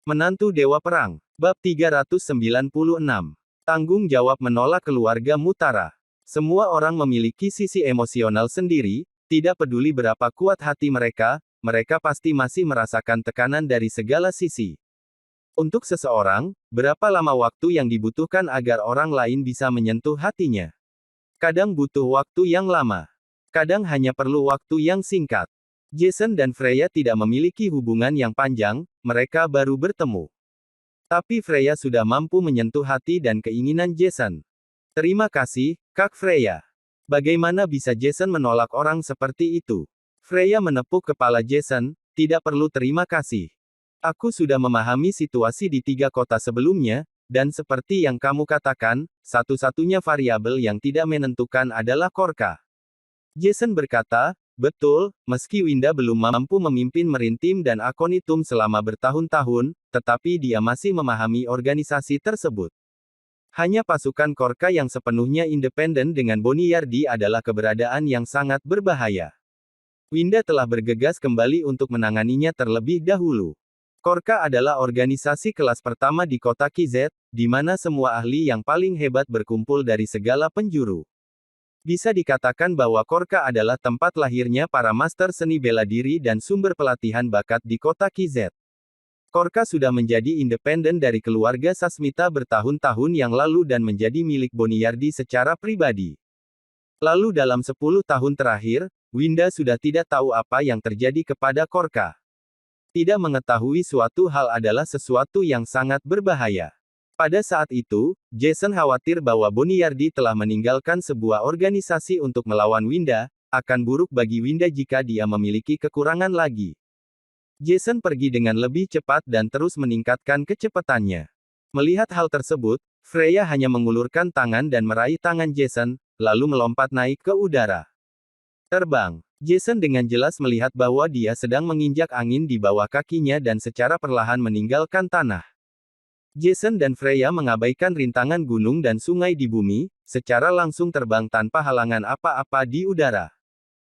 Menantu Dewa Perang. Bab 396. Tanggung jawab menolak keluarga Mutara. Semua orang memiliki sisi emosional sendiri, tidak peduli berapa kuat hati mereka, mereka pasti masih merasakan tekanan dari segala sisi. Untuk seseorang, berapa lama waktu yang dibutuhkan agar orang lain bisa menyentuh hatinya? Kadang butuh waktu yang lama. Kadang hanya perlu waktu yang singkat. Jason dan Freya tidak memiliki hubungan yang panjang, mereka baru bertemu. Tapi Freya sudah mampu menyentuh hati dan keinginan Jason. Terima kasih, Kak Freya. Bagaimana bisa Jason menolak orang seperti itu? Freya menepuk kepala Jason, tidak perlu terima kasih. Aku sudah memahami situasi di 3 kota sebelumnya, dan seperti yang kamu katakan, satu-satunya variabel yang tidak menentukan adalah Korka. Jason berkata, betul, meski Winda belum mampu memimpin Merintim dan Akonitum selama bertahun-tahun, tetapi dia masih memahami organisasi tersebut. Hanya pasukan Korka yang sepenuhnya independen dengan Boniyardi adalah keberadaan yang sangat berbahaya. Winda telah bergegas kembali untuk menanganinya terlebih dahulu. Korka adalah organisasi kelas pertama di kota KZ, di mana semua ahli yang paling hebat berkumpul dari segala penjuru. Bisa dikatakan bahwa Korka adalah tempat lahirnya para master seni bela diri dan sumber pelatihan bakat di kota KZ. Korka sudah menjadi independen dari keluarga Sasmita bertahun-tahun yang lalu dan menjadi milik Boniyardi secara pribadi. Lalu dalam 10 tahun terakhir, Winda sudah tidak tahu apa yang terjadi kepada Korka. Tidak mengetahui suatu hal adalah sesuatu yang sangat berbahaya. Pada saat itu, Jason khawatir bahwa Boniyardi telah meninggalkan sebuah organisasi untuk melawan Winda, akan buruk bagi Winda jika dia memiliki kekurangan lagi. Jason pergi dengan lebih cepat dan terus meningkatkan kecepatannya. Melihat hal tersebut, Freya hanya mengulurkan tangan dan meraih tangan Jason, lalu melompat naik ke udara. Terbang. Jason dengan jelas melihat bahwa dia sedang menginjak angin di bawah kakinya dan secara perlahan meninggalkan tanah. Jason dan Freya mengabaikan rintangan gunung dan sungai di bumi, secara langsung terbang tanpa halangan apa-apa di udara.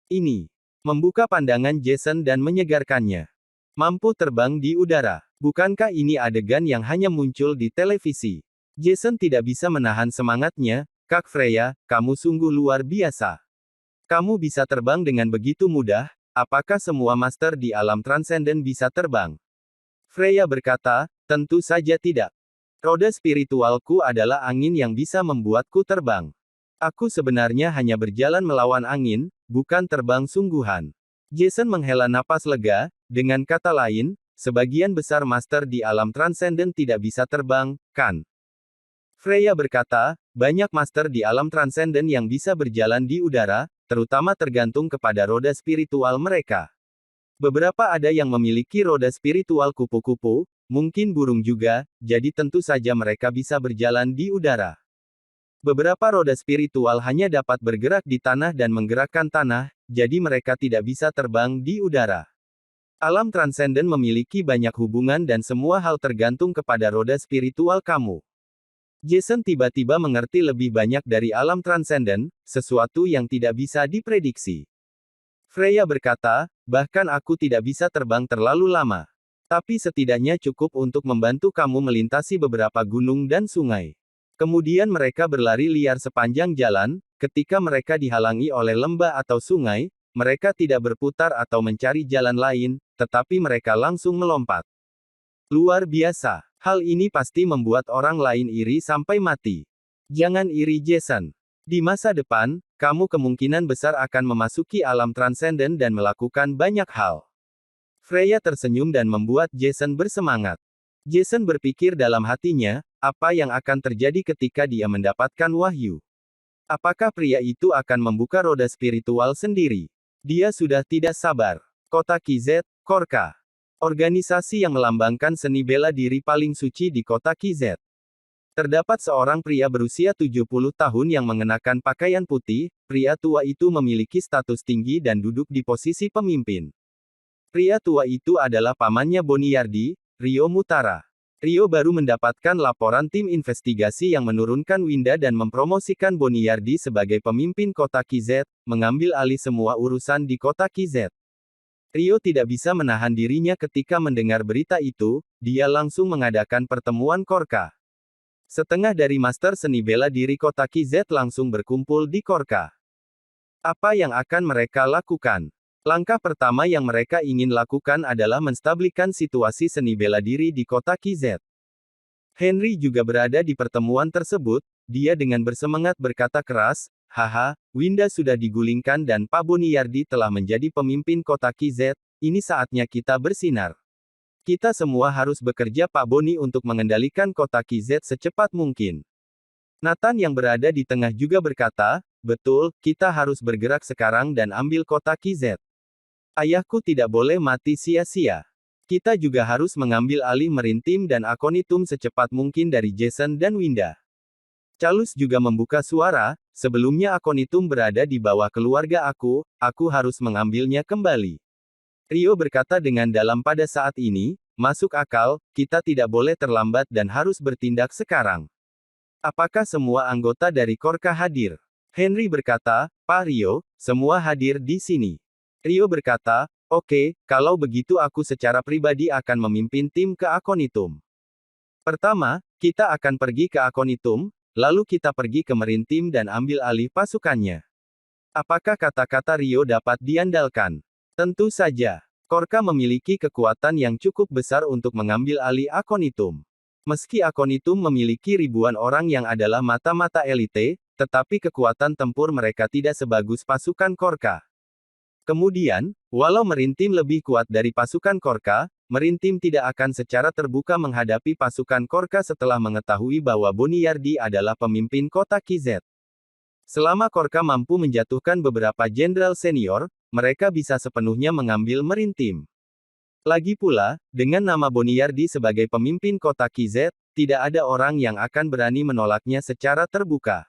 Ini membuka pandangan Jason dan menyegarkannya. Mampu terbang di udara. Bukankah ini adegan yang hanya muncul di televisi? Jason tidak bisa menahan semangatnya. Kak Freya, kamu sungguh luar biasa. Kamu bisa terbang dengan begitu mudah, apakah semua master di alam transenden bisa terbang? Freya berkata, tentu saja tidak. Roda spiritualku adalah angin yang bisa membuatku terbang. Aku sebenarnya hanya berjalan melawan angin, bukan terbang sungguhan. Jason menghela napas lega, dengan kata lain, sebagian besar master di alam transenden tidak bisa terbang, kan? Freya berkata, banyak master di alam transenden yang bisa berjalan di udara, terutama tergantung kepada roda spiritual mereka. Beberapa ada yang memiliki roda spiritual kupu-kupu, mungkin burung juga, jadi tentu saja mereka bisa berjalan di udara. Beberapa roda spiritual hanya dapat bergerak di tanah dan menggerakkan tanah, jadi mereka tidak bisa terbang di udara. Alam transenden memiliki banyak hubungan dan semua hal tergantung kepada roda spiritual kamu. Jason tiba-tiba mengerti lebih banyak dari alam transenden, sesuatu yang tidak bisa diprediksi. Freya berkata, bahkan aku tidak bisa terbang terlalu lama. Tapi setidaknya cukup untuk membantu kamu melintasi beberapa gunung dan sungai. Kemudian mereka berlari liar sepanjang jalan, ketika mereka dihalangi oleh lembah atau sungai, mereka tidak berputar atau mencari jalan lain, tetapi mereka langsung melompat. Luar biasa. Hal ini pasti membuat orang lain iri sampai mati. Jangan iri Jason. Di masa depan, kamu kemungkinan besar akan memasuki alam transenden dan melakukan banyak hal. Freya tersenyum dan membuat Jason bersemangat. Jason berpikir dalam hatinya, apa yang akan terjadi ketika dia mendapatkan wahyu? Apakah pria itu akan membuka roda spiritual sendiri? Dia sudah tidak sabar. Kota KZ, Korka. Organisasi yang melambangkan seni bela diri paling suci di kota KZ. Terdapat seorang pria berusia 70 tahun yang mengenakan pakaian putih, pria tua itu memiliki status tinggi dan duduk di posisi pemimpin. Pria tua itu adalah pamannya Boniyardi, Rio Mutara. Rio baru mendapatkan laporan tim investigasi yang menurunkan Winda dan mempromosikan Boniyardi sebagai pemimpin kota KZ, mengambil alih semua urusan di kota KZ. Rio tidak bisa menahan dirinya ketika mendengar berita itu, dia langsung mengadakan pertemuan Korka. Setengah dari master seni bela diri Kotaki Z langsung berkumpul di Korka. Apa yang akan mereka lakukan? Langkah pertama yang mereka ingin lakukan adalah menstabilkan situasi seni bela diri di Kotaki Z. Henry juga berada di pertemuan tersebut, dia dengan bersemangat berkata keras, "Haha, Winda sudah digulingkan dan Pak Boniyardi telah menjadi pemimpin Kotaki Z, ini saatnya kita bersinar. Kita semua harus bekerja Pak Boni untuk mengendalikan Kotaki Z secepat mungkin." Nathan yang berada di tengah juga berkata, "Betul, kita harus bergerak sekarang dan ambil Kotaki Z. Ayahku tidak boleh mati sia-sia. Kita juga harus mengambil alih Merintim dan Akonitum secepat mungkin dari Jason dan Winda." Calus juga membuka suara, "Sebelumnya Akonitum berada di bawah keluarga aku harus mengambilnya kembali." Rio berkata dengan dalam pada saat ini, "Masuk akal, kita tidak boleh terlambat dan harus bertindak sekarang." "Apakah semua anggota dari Korka hadir?" Henry berkata, "Pak Rio, semua hadir di sini." Rio berkata, "Oke, kalau begitu aku secara pribadi akan memimpin tim ke Akonitum. Pertama, kita akan pergi ke Akonitum, lalu kita pergi ke Merintim dan ambil alih pasukannya." Apakah kata-kata Rio dapat diandalkan? Tentu saja. Korka memiliki kekuatan yang cukup besar untuk mengambil alih Akonitum. Meski Akonitum memiliki ribuan orang yang adalah mata-mata elite, tetapi kekuatan tempur mereka tidak sebagus pasukan Korka. Kemudian, walau Merintim lebih kuat dari pasukan Korka, Merintim tidak akan secara terbuka menghadapi pasukan Korka setelah mengetahui bahwa Boniyardi adalah pemimpin Kotaki Z. Selama Korka mampu menjatuhkan beberapa jenderal senior, mereka bisa sepenuhnya mengambil Merintim. Lagi pula, dengan nama Boniyardi sebagai pemimpin Kotaki Z, tidak ada orang yang akan berani menolaknya secara terbuka.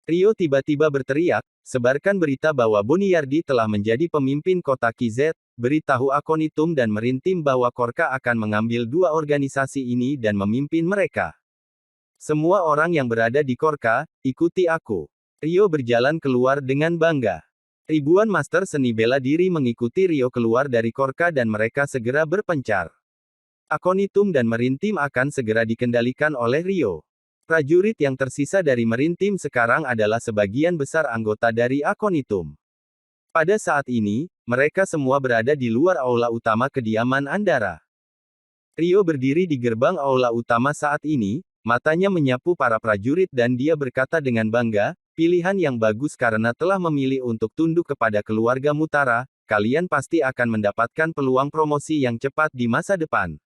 Rio tiba-tiba berteriak, "Sebarkan berita bahwa Boniyardi telah menjadi pemimpin Kotaki Z, beritahu Akonitum dan Merintim bahwa Korka akan mengambil dua organisasi ini dan memimpin mereka. Semua orang yang berada di Korka, ikuti aku." Rio berjalan keluar dengan bangga. Ribuan master seni bela diri mengikuti Rio keluar dari Korka dan mereka segera berpencar. Akonitum dan Merintim akan segera dikendalikan oleh Rio. Prajurit yang tersisa dari Merintim sekarang adalah sebagian besar anggota dari Akonitum. Pada saat ini, mereka semua berada di luar aula utama kediaman Andara. Rio berdiri di gerbang aula utama saat ini, matanya menyapu para prajurit dan dia berkata dengan bangga, "Pilihan yang bagus karena telah memilih untuk tunduk kepada keluarga Mutara, kalian pasti akan mendapatkan peluang promosi yang cepat di masa depan.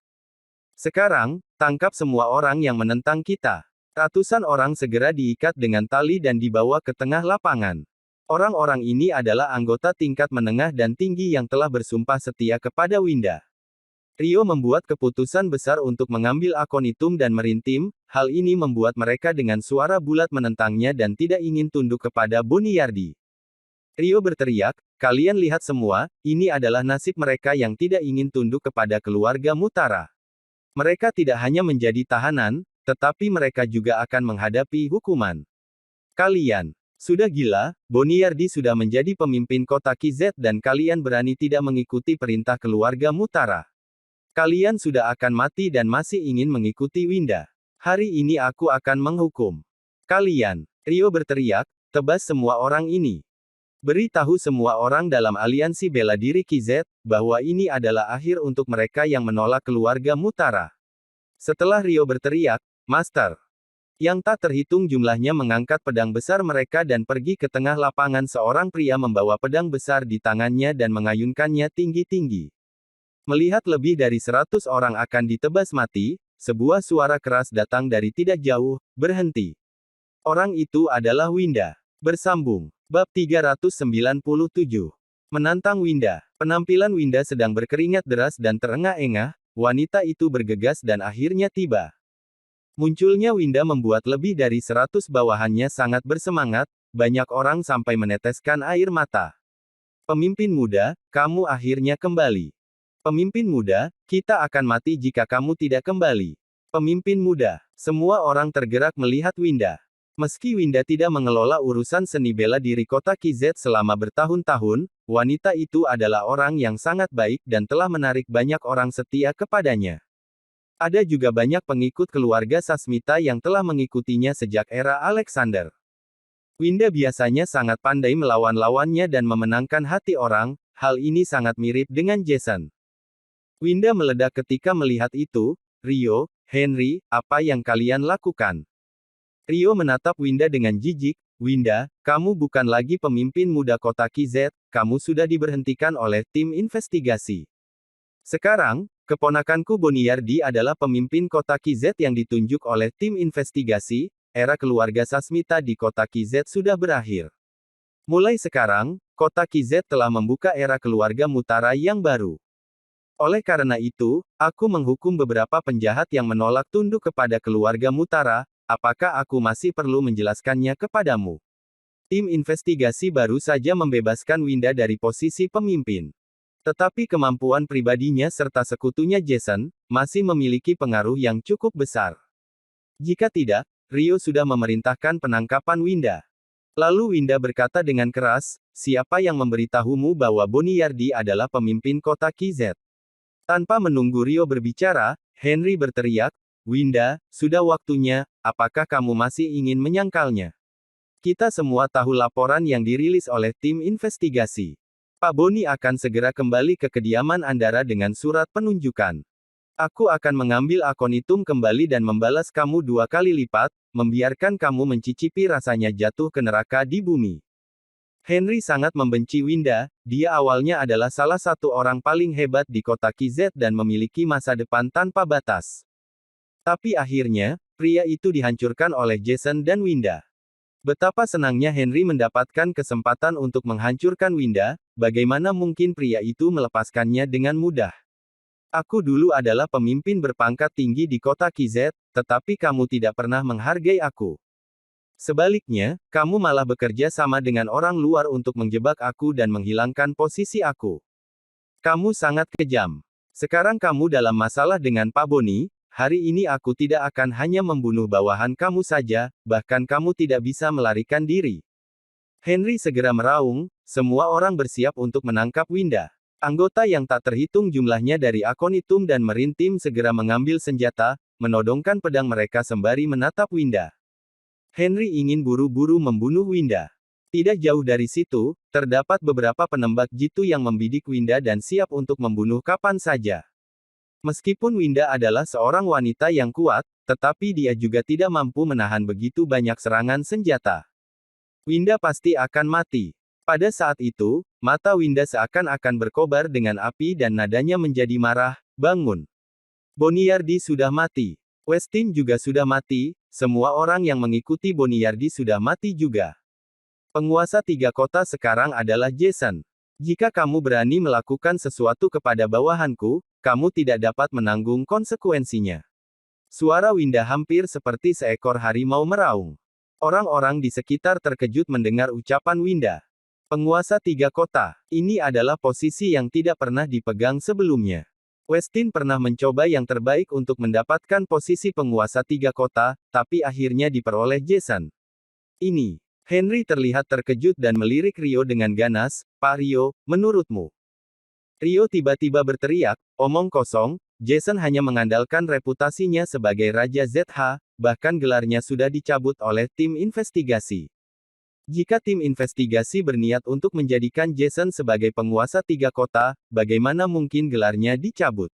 Sekarang, tangkap semua orang yang menentang kita." Ratusan orang segera diikat dengan tali dan dibawa ke tengah lapangan. Orang-orang ini adalah anggota tingkat menengah dan tinggi yang telah bersumpah setia kepada Winda. Rio membuat keputusan besar untuk mengambil Akonitum dan Merintim, hal ini membuat mereka dengan suara bulat menentangnya dan tidak ingin tunduk kepada Boniyardi. Rio berteriak, "Kalian lihat semua, ini adalah nasib mereka yang tidak ingin tunduk kepada keluarga Mutara. Mereka tidak hanya menjadi tahanan, tetapi mereka juga akan menghadapi hukuman. Kalian sudah gila, Boniyardi sudah menjadi pemimpin Kotaki Z dan kalian berani tidak mengikuti perintah keluarga Mutara. Kalian sudah akan mati dan masih ingin mengikuti Winda. Hari ini aku akan menghukum kalian." Rio berteriak, "Tebas semua orang ini. Beritahu semua orang dalam aliansi bela diri KZ, bahwa ini adalah akhir untuk mereka yang menolak keluarga Mutara." Setelah Rio berteriak, "Master," yang tak terhitung jumlahnya mengangkat pedang besar mereka dan pergi ke tengah lapangan. Seorang pria membawa pedang besar di tangannya dan mengayunkannya tinggi-tinggi. Melihat lebih dari 100 orang akan ditebas mati, sebuah suara keras datang dari tidak jauh, "Berhenti." Orang itu adalah Winda. Bersambung. Bab 397. Menantang Winda. Penampilan Winda sedang berkeringat deras dan terengah-engah, wanita itu bergegas dan akhirnya tiba. Munculnya Winda membuat lebih dari 100 bawahannya sangat bersemangat, banyak orang sampai meneteskan air mata. "Pemimpin muda, kamu akhirnya kembali. Pemimpin muda, kita akan mati jika kamu tidak kembali." Pemimpin muda. Semua orang tergerak melihat Winda. Meski Winda tidak mengelola urusan seni bela diri kota KZ selama bertahun-tahun, wanita itu adalah orang yang sangat baik dan telah menarik banyak orang setia kepadanya. Ada juga banyak pengikut keluarga Sasmita yang telah mengikutinya sejak era Alexander. Winda biasanya sangat pandai melawan lawannya dan memenangkan hati orang, hal ini sangat mirip dengan Jason. Winda meledak ketika melihat itu. Rio, Henry, apa yang kalian lakukan? Rio menatap Winda dengan jijik. Winda, kamu bukan lagi pemimpin muda kota KZ, kamu sudah diberhentikan oleh tim investigasi. Sekarang, keponakanku Boniardi adalah pemimpin kota KZ yang ditunjuk oleh tim investigasi. Era keluarga Sasmita di kota KZ sudah berakhir. Mulai sekarang, kota KZ telah membuka era keluarga Mutara yang baru. Oleh karena itu, aku menghukum beberapa penjahat yang menolak tunduk kepada keluarga Mutara. Apakah aku masih perlu menjelaskannya kepadamu? Tim investigasi baru saja membebaskan Winda dari posisi pemimpin. Tetapi kemampuan pribadinya serta sekutunya Jason, masih memiliki pengaruh yang cukup besar. Jika tidak, Rio sudah memerintahkan penangkapan Winda. Lalu Winda berkata dengan keras, siapa yang memberitahumu bahwa Boniardi adalah pemimpin kota KZ? Tanpa menunggu Rio berbicara, Henry berteriak, Winda, sudah waktunya, apakah kamu masih ingin menyangkalnya? Kita semua tahu laporan yang dirilis oleh tim investigasi. Pak Boni akan segera kembali ke kediaman Andara dengan surat penunjukan. Aku akan mengambil akonitum kembali dan membalas kamu 2 kali lipat, membiarkan kamu mencicipi rasanya jatuh ke neraka di bumi. Henry sangat membenci Winda, dia awalnya adalah salah satu orang paling hebat di kota KZ dan memiliki masa depan tanpa batas. Tapi akhirnya, pria itu dihancurkan oleh Jason dan Winda. Betapa senangnya Henry mendapatkan kesempatan untuk menghancurkan Winda, bagaimana mungkin pria itu melepaskannya dengan mudah. Aku dulu adalah pemimpin berpangkat tinggi di kota KZ, tetapi kamu tidak pernah menghargai aku. Sebaliknya, kamu malah bekerja sama dengan orang luar untuk menjebak aku dan menghilangkan posisi aku. Kamu sangat kejam. Sekarang kamu dalam masalah dengan Pak Boni. Hari ini aku tidak akan hanya membunuh bawahan kamu saja, bahkan kamu tidak bisa melarikan diri. Henry segera meraung, semua orang bersiap untuk menangkap Winda. Anggota yang tak terhitung jumlahnya dari Akonitum dan Marine Team segera mengambil senjata, menodongkan pedang mereka sembari menatap Winda. Henry ingin buru-buru membunuh Winda. Tidak jauh dari situ, terdapat beberapa penembak jitu yang membidik Winda dan siap untuk membunuh kapan saja. Meskipun Winda adalah seorang wanita yang kuat, tetapi dia juga tidak mampu menahan begitu banyak serangan senjata. Winda pasti akan mati. Pada saat itu, mata Winda seakan-akan berkobar dengan api dan nadanya menjadi marah, bangun. Boniardi sudah mati. Westin juga sudah mati, semua orang yang mengikuti Boniardi sudah mati juga. Penguasa 3 kota sekarang adalah Jason. Jika kamu berani melakukan sesuatu kepada bawahanku, kamu tidak dapat menanggung konsekuensinya. Suara Winda hampir seperti seekor harimau meraung. Orang-orang di sekitar terkejut mendengar ucapan Winda. Penguasa 3 kota, ini adalah posisi yang tidak pernah dipegang sebelumnya. Westin pernah mencoba yang terbaik untuk mendapatkan posisi penguasa 3 kota, tapi akhirnya diperoleh Jason. Ini. Henry terlihat terkejut dan melirik Rio dengan ganas, Pak Rio, menurutmu? Rio tiba-tiba berteriak, omong kosong, Jason hanya mengandalkan reputasinya sebagai Raja ZH, bahkan gelarnya sudah dicabut oleh tim investigasi. Jika tim investigasi berniat untuk menjadikan Jason sebagai penguasa 3 kota, bagaimana mungkin gelarnya dicabut?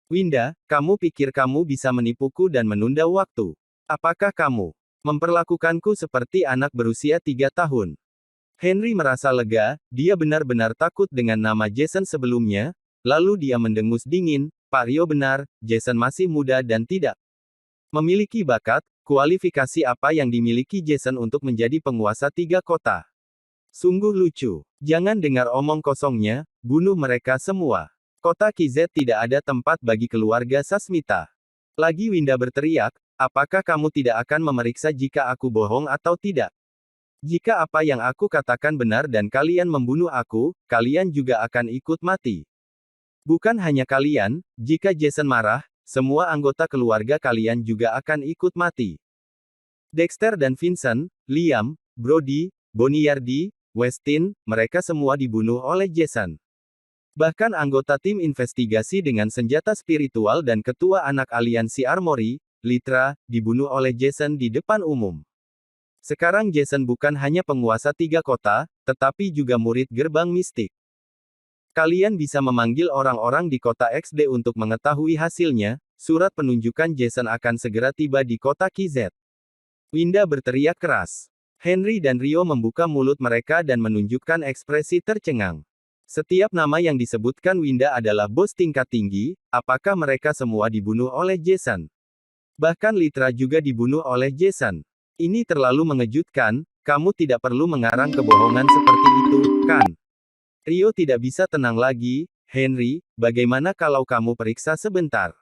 Winda, kamu pikir kamu bisa menipuku dan menunda waktu? Apakah kamu memperlakukanku seperti anak berusia 3 tahun? Henry merasa lega, dia benar-benar takut dengan nama Jason sebelumnya, lalu dia mendengus dingin, Pak Rio benar, Jason masih muda dan tidak memiliki bakat, kualifikasi apa yang dimiliki Jason untuk menjadi penguasa 3 kota. Sungguh lucu. Jangan dengar omong kosongnya, bunuh mereka semua. Kota KZ tidak ada tempat bagi keluarga Sasmita. Lagi Winda berteriak, apakah kamu tidak akan memeriksa jika aku bohong atau tidak? Jika apa yang aku katakan benar dan kalian membunuh aku, kalian juga akan ikut mati. Bukan hanya kalian, jika Jason marah, semua anggota keluarga kalian juga akan ikut mati. Dexter dan Vincent, Liam, Brody, Bonniardi, Westin, mereka semua dibunuh oleh Jason. Bahkan anggota tim investigasi dengan senjata spiritual dan ketua anak aliansi Armory, Litra, dibunuh oleh Jason di depan umum. Sekarang Jason bukan hanya penguasa 3 kota, tetapi juga murid gerbang mistik. Kalian bisa memanggil orang-orang di kota XD untuk mengetahui hasilnya, surat penunjukan Jason akan segera tiba di kota KZ. Winda berteriak keras. Henry dan Rio membuka mulut mereka dan menunjukkan ekspresi tercengang. Setiap nama yang disebutkan Winda adalah bos tingkat tinggi, apakah mereka semua dibunuh oleh Jason? Bahkan Litra juga dibunuh oleh Jason. Ini terlalu mengejutkan, kamu tidak perlu mengarang kebohongan seperti itu, kan? Rio tidak bisa tenang lagi. Henry, bagaimana kalau kamu periksa sebentar?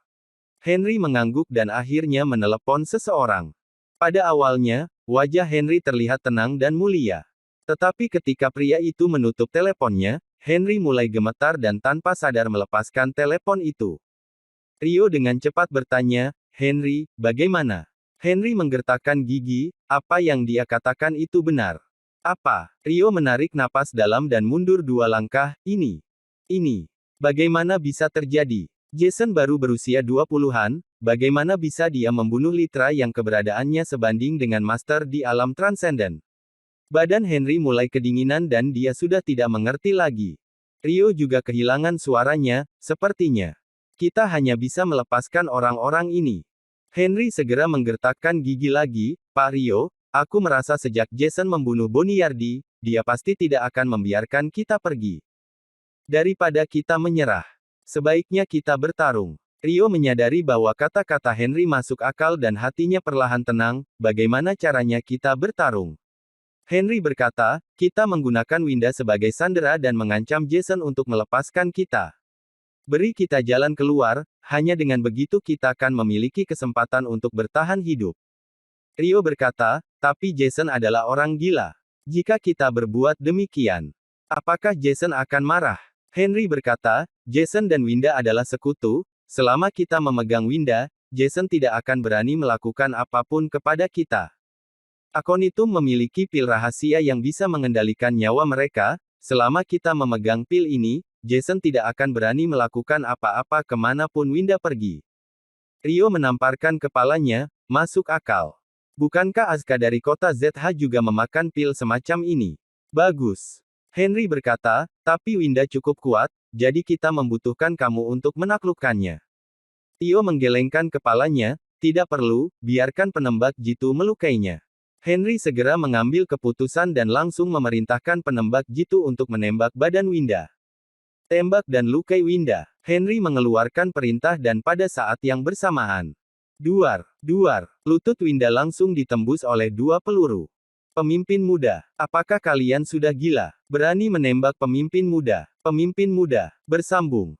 Henry mengangguk dan akhirnya menelepon seseorang. Pada awalnya, wajah Henry terlihat tenang dan mulia. Tetapi ketika pria itu menutup teleponnya, Henry mulai gemetar dan tanpa sadar melepaskan telepon itu. Rio dengan cepat bertanya, Henry, bagaimana? Henry menggertakkan gigi, apa yang dia katakan itu benar. Apa? Rio menarik napas dalam dan mundur 2 langkah, ini. Bagaimana bisa terjadi? Jason baru berusia 20-an, bagaimana bisa dia membunuh Litra yang keberadaannya sebanding dengan master di alam transenden? Badan Henry mulai kedinginan dan dia sudah tidak mengerti lagi. Rio juga kehilangan suaranya, sepertinya. Kita hanya bisa melepaskan orang-orang ini. Henry segera menggertakkan gigi lagi, Pak Rio, aku merasa sejak Jason membunuh Bonniardi, dia pasti tidak akan membiarkan kita pergi. Daripada kita menyerah, sebaiknya kita bertarung. Rio menyadari bahwa kata-kata Henry masuk akal dan hatinya perlahan tenang, bagaimana caranya kita bertarung? Henry berkata, kita menggunakan Winda sebagai sandera dan mengancam Jason untuk melepaskan kita. Beri kita jalan keluar, hanya dengan begitu kita akan memiliki kesempatan untuk bertahan hidup. Rio berkata, tapi Jason adalah orang gila. Jika kita berbuat demikian, apakah Jason akan marah? Henry berkata, Jason dan Winda adalah sekutu, selama kita memegang Winda, Jason tidak akan berani melakukan apapun kepada kita. Aconitum memiliki pil rahasia yang bisa mengendalikan nyawa mereka, selama kita memegang pil ini, Jason tidak akan berani melakukan apa-apa kemanapun Winda pergi. Rio menamparkan kepalanya, masuk akal. Bukankah Azka dari kota ZH juga memakan pil semacam ini? Bagus. Henry berkata, tapi Winda cukup kuat, jadi kita membutuhkan kamu untuk menaklukkannya. Tio menggelengkan kepalanya, tidak perlu, biarkan penembak jitu melukainya. Henry segera mengambil keputusan dan langsung memerintahkan penembak jitu untuk menembak badan Winda. Tembak dan lukai Winda. Henry mengeluarkan perintah dan pada saat yang bersamaan. Duar, lutut Winda langsung ditembus oleh 2 peluru. Pemimpin muda, apakah kalian sudah gila? Berani menembak pemimpin muda? Pemimpin muda, bersambung.